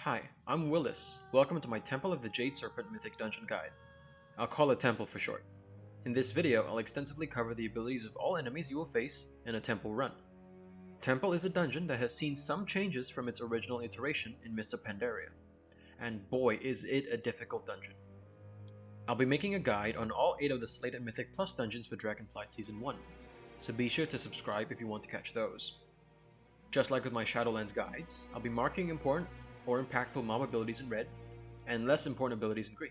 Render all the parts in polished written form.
Hi, I'm Willis. Welcome to my Temple of the Jade Serpent Mythic Dungeon Guide. I'll call it Temple for short. In this video, I'll extensively cover the abilities of all enemies you will face in a Temple run. Temple is a dungeon that has seen some changes from its original iteration in Mist of Pandaria. And boy is it a difficult dungeon. I'll be making a guide on all 8 of the slated Mythic Plus dungeons for Dragonflight Season 1, so be sure to subscribe if you want to catch those. Just like with my Shadowlands guides, I'll be marking important or impactful mob abilities in red, and less important abilities in green.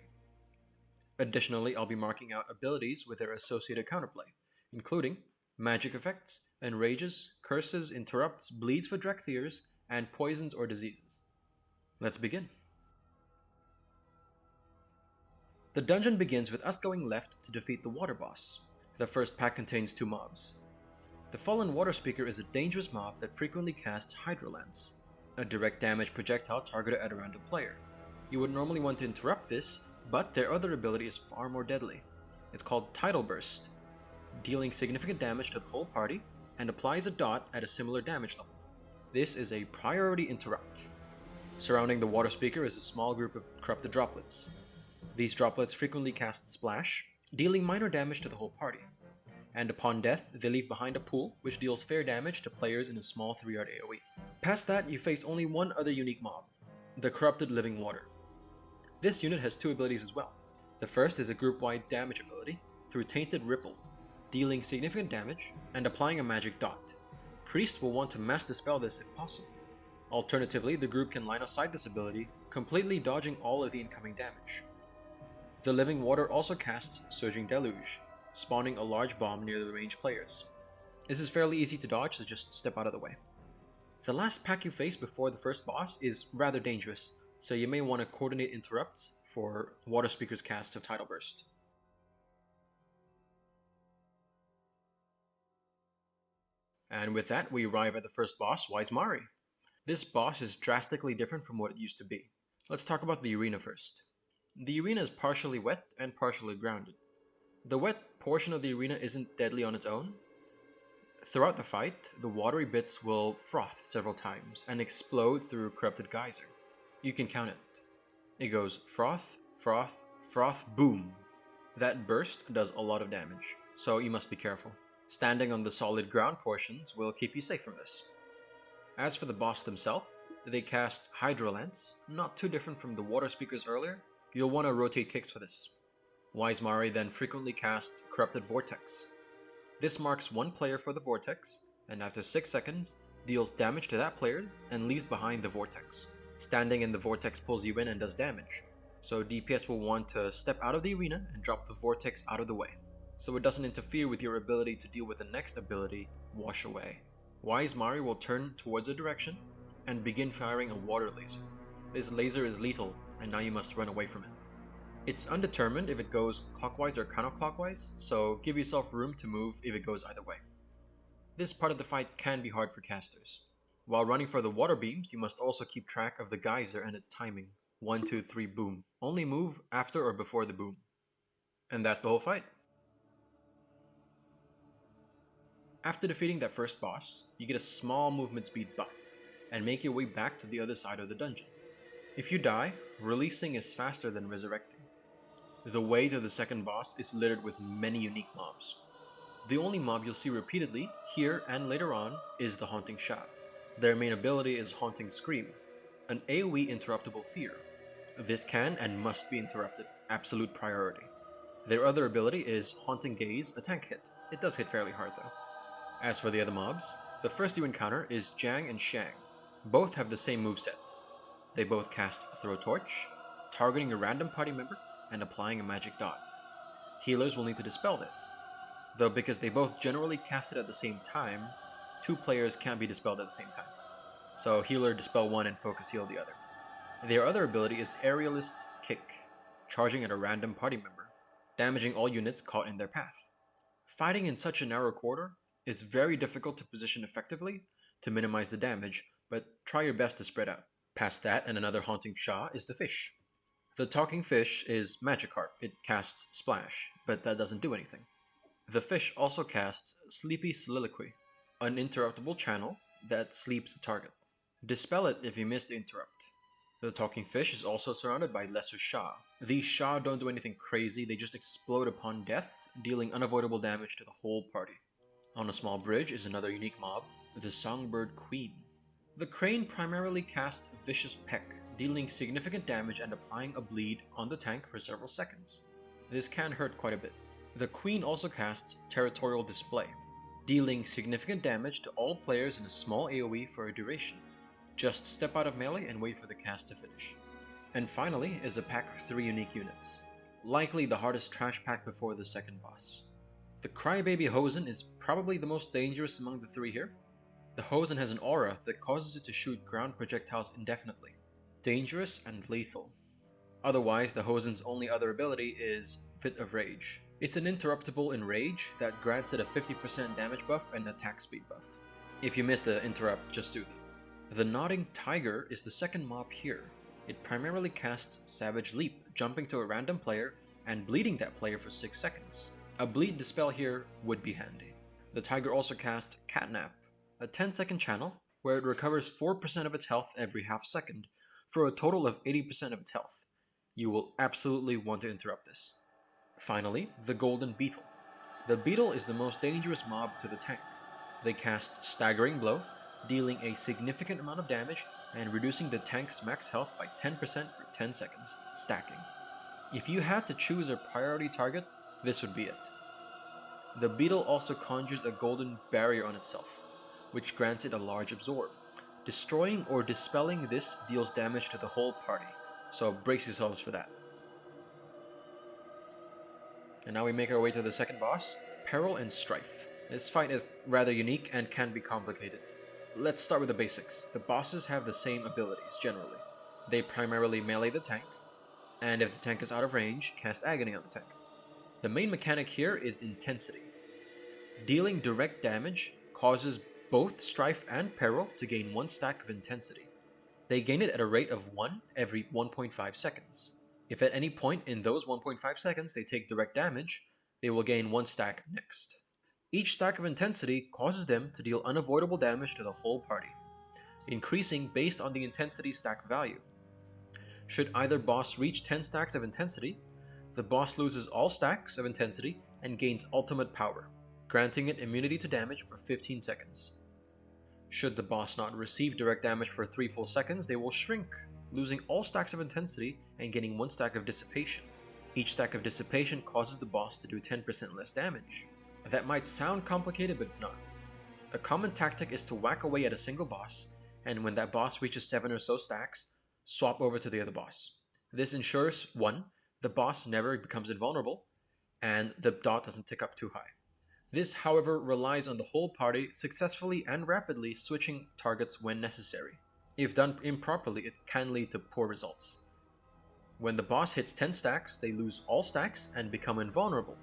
Additionally, I'll be marking out abilities with their associated counterplay, including magic effects, enrages, curses, interrupts, bleeds for Draktheirs, and poisons or diseases. Let's begin. The dungeon begins with us going left to defeat the water boss. The first pack contains 2 mobs. The Fallen Water Speaker is a dangerous mob that frequently casts Hydrolance, a direct damage projectile targeted at a random player. You would normally want to interrupt this, but their other ability is far more deadly. It's called Tidal Burst, dealing significant damage to the whole party, and applies a dot at a similar damage level. This is a priority interrupt. Surrounding the Water Speaker is a small group of corrupted droplets. These droplets frequently cast Splash, dealing minor damage to the whole party. And upon death, they leave behind a pool, which deals fair damage to players in a small 3-yard AoE. Past that, you face only one other unique mob, the Corrupted Living Water. This unit has 2 abilities as well. The first is a group-wide damage ability, through Tainted Ripple, dealing significant damage and applying a magic dot. Priest will want to mass dispel this if possible. Alternatively, the group can line of sight this ability, completely dodging all of the incoming damage. The Living Water also casts Surging Deluge, spawning a large bomb near the ranged players. This is fairly easy to dodge, so just step out of the way. The last pack you face before the first boss is rather dangerous, so you may want to coordinate interrupts for Water Speaker's cast of Tidal Burst. And with that, we arrive at the first boss, Wise Mari. This boss is drastically different from what it used to be. Let's talk about the arena first. The arena is partially wet and partially grounded. The wet portion of the arena isn't deadly on its own. Throughout the fight, the watery bits will froth several times and explode through Corrupted Geyser. You can count it. It goes froth, froth, froth, boom. That burst does a lot of damage, so you must be careful. Standing on the solid ground portions will keep you safe from this. As for the boss themselves, they cast Hydrolance, not too different from the Water Speakers earlier. You'll want to rotate kicks for this. Wise Mari then frequently casts Corrupted Vortex. This marks one player for the Vortex, and after 6 seconds, deals damage to that player and leaves behind the Vortex. Standing in the Vortex pulls you in and does damage, so DPS will want to step out of the arena and drop the Vortex out of the way, so it doesn't interfere with your ability to deal with the next ability, Wash Away. Wise Mari will turn towards a direction and begin firing a water laser. This laser is lethal, and now you must run away from it. It's undetermined if it goes clockwise or counterclockwise, so give yourself room to move if it goes either way. This part of the fight can be hard for casters. While running for the water beams, you must also keep track of the geyser and its timing. 1, 2, 3, boom. Only move after or before the boom. And that's the whole fight. After defeating that first boss, you get a small movement speed buff, and make your way back to the other side of the dungeon. If you die, releasing is faster than resurrecting. The way to the second boss is littered with many unique mobs. The only mob you'll see repeatedly, here and later on, is the Haunting Sha. Their main ability is Haunting Scream, an AoE interruptible fear. This can and must be interrupted, absolute priority. Their other ability is Haunting Gaze, a tank hit. It does hit fairly hard though. As for the other mobs, the first you encounter is Jang and Shang. Both have the same moveset. They both cast Throw Torch, targeting a random party member and applying a magic dot. Healers will need to dispel this, though because they both generally cast it at the same time, 2 players can't be dispelled at the same time. So healer dispel one and focus heal the other. Their other ability is Aerialist's Kick, charging at a random party member, damaging all units caught in their path. Fighting in such a narrow corridor, it's very difficult to position effectively to minimize the damage, but try your best to spread out. Past that and another Haunting Sha is the fish. The talking fish is Magikarp. It casts Splash, but that doesn't do anything. The fish also casts Sleepy Soliloquy, an interruptible channel that sleeps a target. Dispel it if you miss the interrupt. The talking fish is also surrounded by lesser Sha. These Sha don't do anything crazy, they just explode upon death, dealing unavoidable damage to the whole party. On a small bridge is another unique mob, the Songbird Queen. The crane primarily casts Vicious Peck, dealing significant damage and applying a bleed on the tank for several seconds. This can hurt quite a bit. The Queen also casts Territorial Display, dealing significant damage to all players in a small AoE for a duration. Just step out of melee and wait for the cast to finish. And finally is a pack of 3 unique units, likely the hardest trash pack before the second boss. The Crybaby Hosen is probably the most dangerous among the 3 here. The Hosen has an aura that causes it to shoot ground projectiles indefinitely. Dangerous and lethal. Otherwise, the Hosen's only other ability is Fit of Rage. It's an interruptible in Rage that grants it a 50% damage buff and attack speed buff. If you miss the interrupt, just do that. The Nodding Tiger is the second mob here. It primarily casts Savage Leap, jumping to a random player and bleeding that player for 6 seconds. A bleed dispel here would be handy. The Tiger also casts Catnap, a 10-second channel where it recovers 4% of its health every half second for a total of 80% of its health. You will absolutely want to interrupt this. Finally, the Golden Beetle. The Beetle is the most dangerous mob to the tank. They cast Staggering Blow, dealing a significant amount of damage and reducing the tank's max health by 10% for 10 seconds, stacking. If you had to choose a priority target, this would be it. The Beetle also conjures a golden barrier on itself, which grants it a large absorb. Destroying or dispelling this deals damage to the whole party, so brace yourselves for that. And now we make our way to the second boss, Peril and Strife. This fight is rather unique and can be complicated. Let's start with the basics. The bosses have the same abilities, generally. They primarily melee the tank, and if the tank is out of range, cast Agony on the tank. The main mechanic here is Intensity. Dealing direct damage causes both Strife and Peril to gain 1 stack of Intensity. They gain it at a rate of 1 every 1.5 seconds. If at any point in those 1.5 seconds they take direct damage, they will gain 1 stack next. Each stack of Intensity causes them to deal unavoidable damage to the whole party, increasing based on the Intensity stack value. Should either boss reach 10 stacks of Intensity, the boss loses all stacks of Intensity and gains Ultimate Power, granting it immunity to damage for 15 seconds. Should the boss not receive direct damage for 3 full seconds, they will shrink, losing all stacks of Intensity and gaining 1 stack of Dissipation. Each stack of Dissipation causes the boss to do 10% less damage. That might sound complicated, but it's not. A common tactic is to whack away at a single boss, and when that boss reaches 7 or so stacks, swap over to the other boss. This ensures 1. The boss never becomes invulnerable, and the dot doesn't tick up too high. This, however, relies on the whole party successfully and rapidly switching targets when necessary. If done improperly, it can lead to poor results. When the boss hits 10 stacks, they lose all stacks and become invulnerable.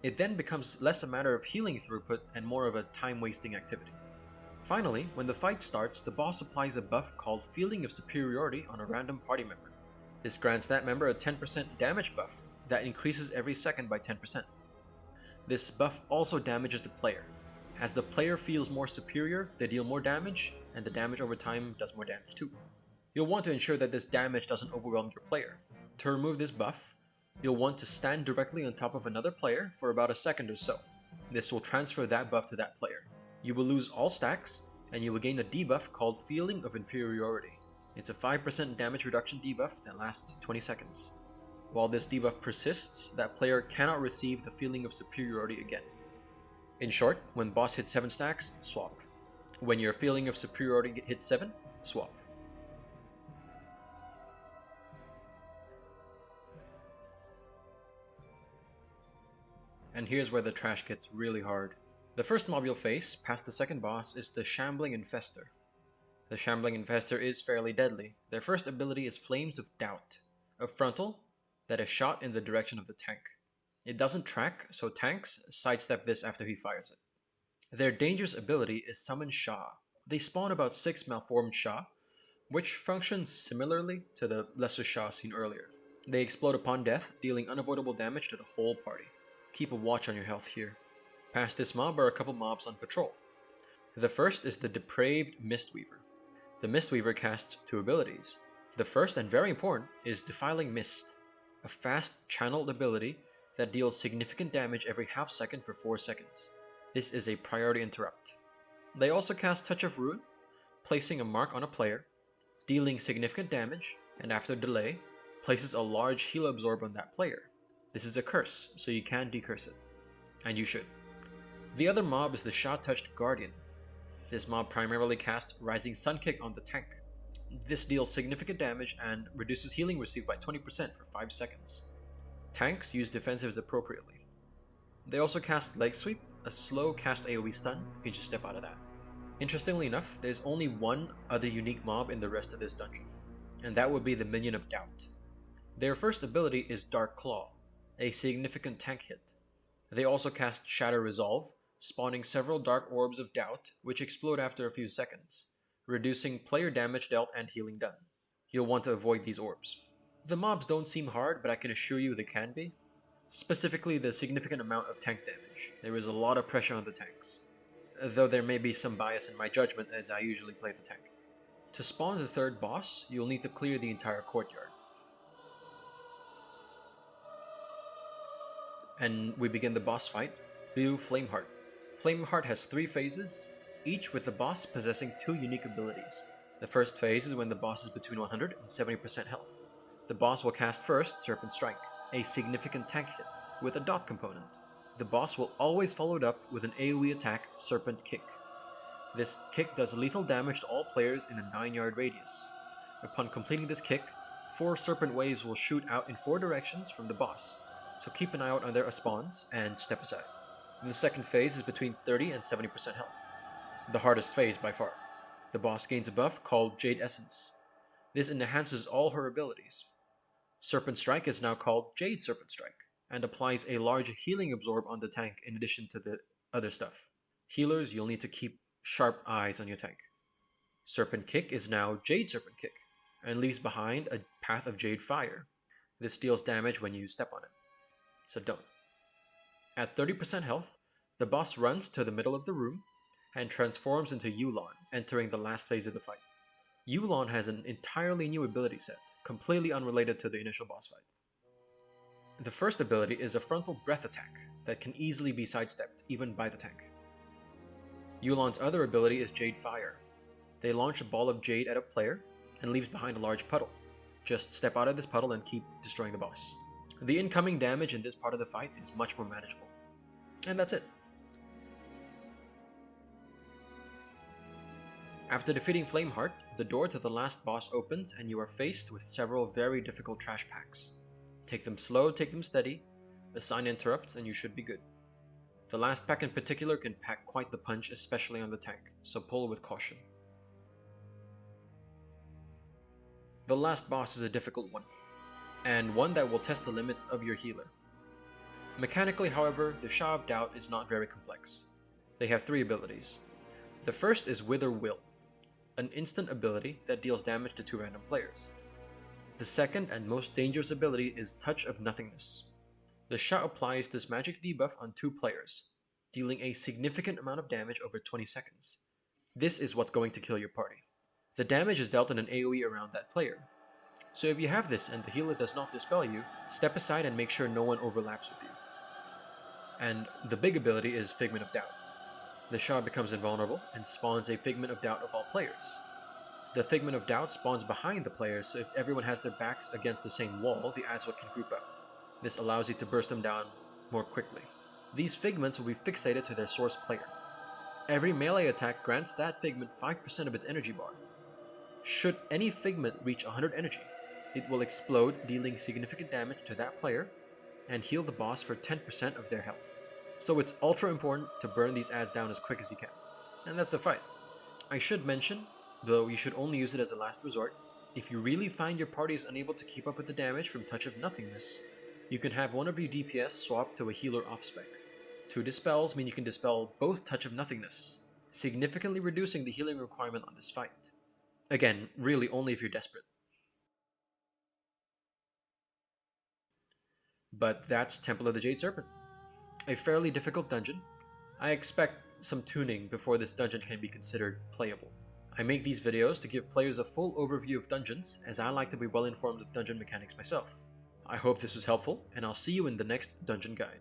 It then becomes less a matter of healing throughput and more of a time-wasting activity. Finally, when the fight starts, the boss applies a buff called Feeling of Superiority on a random party member. This grants that member a 10% damage buff that increases every second by 10%. This buff also damages the player. As the player feels more superior, they deal more damage, and the damage over time does more damage too. You'll want to ensure that this damage doesn't overwhelm your player. To remove this buff, you'll want to stand directly on top of another player for about a second or so. This will transfer that buff to that player. You will lose all stacks, and you will gain a debuff called Feeling of Inferiority. It's a 5% damage reduction debuff that lasts 20 seconds. While this debuff persists, that player cannot receive the Feeling of Superiority again. In short, when boss hits 7 stacks, swap. When your Feeling of Superiority hits 7, swap. And here's where the trash gets really hard. The first mob you'll face, past the second boss, is the Shambling Infestor. The Shambling Infestor is fairly deadly. Their first ability is Flames of Doubt, a frontal that is shot in the direction of the tank. It doesn't track, so tanks sidestep this after he fires it. Their dangerous ability is Summon Sha. They spawn about 6 malformed Sha, which functions similarly to the lesser Sha seen earlier. They explode upon death, dealing unavoidable damage to the whole party. Keep a watch on your health here. Past this mob are a couple mobs on patrol. The first is the Depraved Mistweaver. The Mistweaver casts 2 abilities. The first, and very important, is Defiling Mist, a fast channeled ability that deals significant damage every half second for 4 seconds. This is a priority interrupt. They also cast Touch of Ruin, placing a mark on a player, dealing significant damage, and after delay, places a large heal absorb on that player. This is a curse, so you can decurse it. And you should. The other mob is the Sha-touched Guardian. This mob primarily casts Rising Sun Kick on the tank. This deals significant damage and reduces healing received by 20% for 5 seconds. Tanks use defensives appropriately. They also cast Leg Sweep, a slow cast AoE stun. You can just step out of that. Interestingly enough, there's only one other unique mob in the rest of this dungeon, and that would be the Minion of Doubt. Their first ability is Dark Claw, a significant tank hit. They also cast Shatter Resolve, spawning several Dark Orbs of Doubt, which explode after a few seconds, reducing player damage dealt and healing done. You'll want to avoid these orbs. The mobs don't seem hard, but I can assure you they can be. Specifically, the significant amount of tank damage. There is a lot of pressure on the tanks, though there may be some bias in my judgment as I usually play the tank. To spawn the third boss, you'll need to clear the entire courtyard. And we begin the boss fight, Liu Flameheart. Flameheart has 3 phases, each with the boss possessing 2 unique abilities. The first phase is when the boss is between 100 and 70% health. The boss will cast first Serpent Strike, a significant tank hit, with a dot component. The boss will always follow it up with an AoE attack, Serpent Kick. This kick does lethal damage to all players in a 9-yard radius. Upon completing this kick, 4 serpent waves will shoot out in 4 directions from the boss, so keep an eye out on their spawns and step aside. The second phase is between 30 and 70% health, the hardest phase by far. The boss gains a buff called Jade Essence. This enhances all her abilities. Serpent Strike is now called Jade Serpent Strike, and applies a large healing absorb on the tank in addition to the other stuff. Healers, you'll need to keep sharp eyes on your tank. Serpent Kick is now Jade Serpent Kick, and leaves behind a path of Jade Fire. This deals damage when you step on it, so don't. At 30% health, the boss runs to the middle of the room, and transforms into Yulon, entering the last phase of the fight. Yulon has an entirely new ability set, completely unrelated to the initial boss fight. The first ability is a frontal breath attack that can easily be sidestepped, even by the tank. Yulon's other ability is Jade Fire. They launch a ball of jade at a player, and leaves behind a large puddle. Just step out of this puddle and keep destroying the boss. The incoming damage in this part of the fight is much more manageable. And that's it. After defeating Flameheart, the door to the last boss opens and you are faced with several very difficult trash packs. Take them slow, take them steady, assign interrupts, and you should be good. The last pack in particular can pack quite the punch, especially on the tank, so pull with caution. The last boss is a difficult one, and one that will test the limits of your healer. Mechanically, however, the Sha of Doubt is not very complex. They have 3 abilities. The first is Wither Will, an instant ability that deals damage to 2 random players. The second and most dangerous ability is Touch of Nothingness. The Sha applies this magic debuff on 2 players, dealing a significant amount of damage over 20 seconds. This is what's going to kill your party. The damage is dealt in an AoE around that player. So if you have this and the healer does not dispel you, step aside and make sure no one overlaps with you. And the big ability is Figment of Doubt. The Sha becomes invulnerable and spawns a Figment of Doubt of all players. The Figment of Doubt spawns behind the players, so if everyone has their backs against the same wall, the Adswat can group up. This allows you to burst them down more quickly. These Figments will be fixated to their source player. Every melee attack grants that Figment 5% of its energy bar. Should any Figment reach 100 energy, it will explode, dealing significant damage to that player, and heal the boss for 10% of their health. So it's ultra important to burn these ads down as quick as you can. And that's the fight. I should mention, though you should only use it as a last resort, if you really find your party is unable to keep up with the damage from Touch of Nothingness, you can have one of your DPS swap to a healer off-spec. 2 dispels mean you can dispel both Touch of Nothingness, significantly reducing the healing requirement on this fight. Again, really only if you're desperate. But that's Temple of the Jade Serpent. A fairly difficult dungeon. I expect some tuning before this dungeon can be considered playable. I make these videos to give players a full overview of dungeons, as I like to be well informed of dungeon mechanics myself. I hope this was helpful, and I'll see you in the next dungeon guide.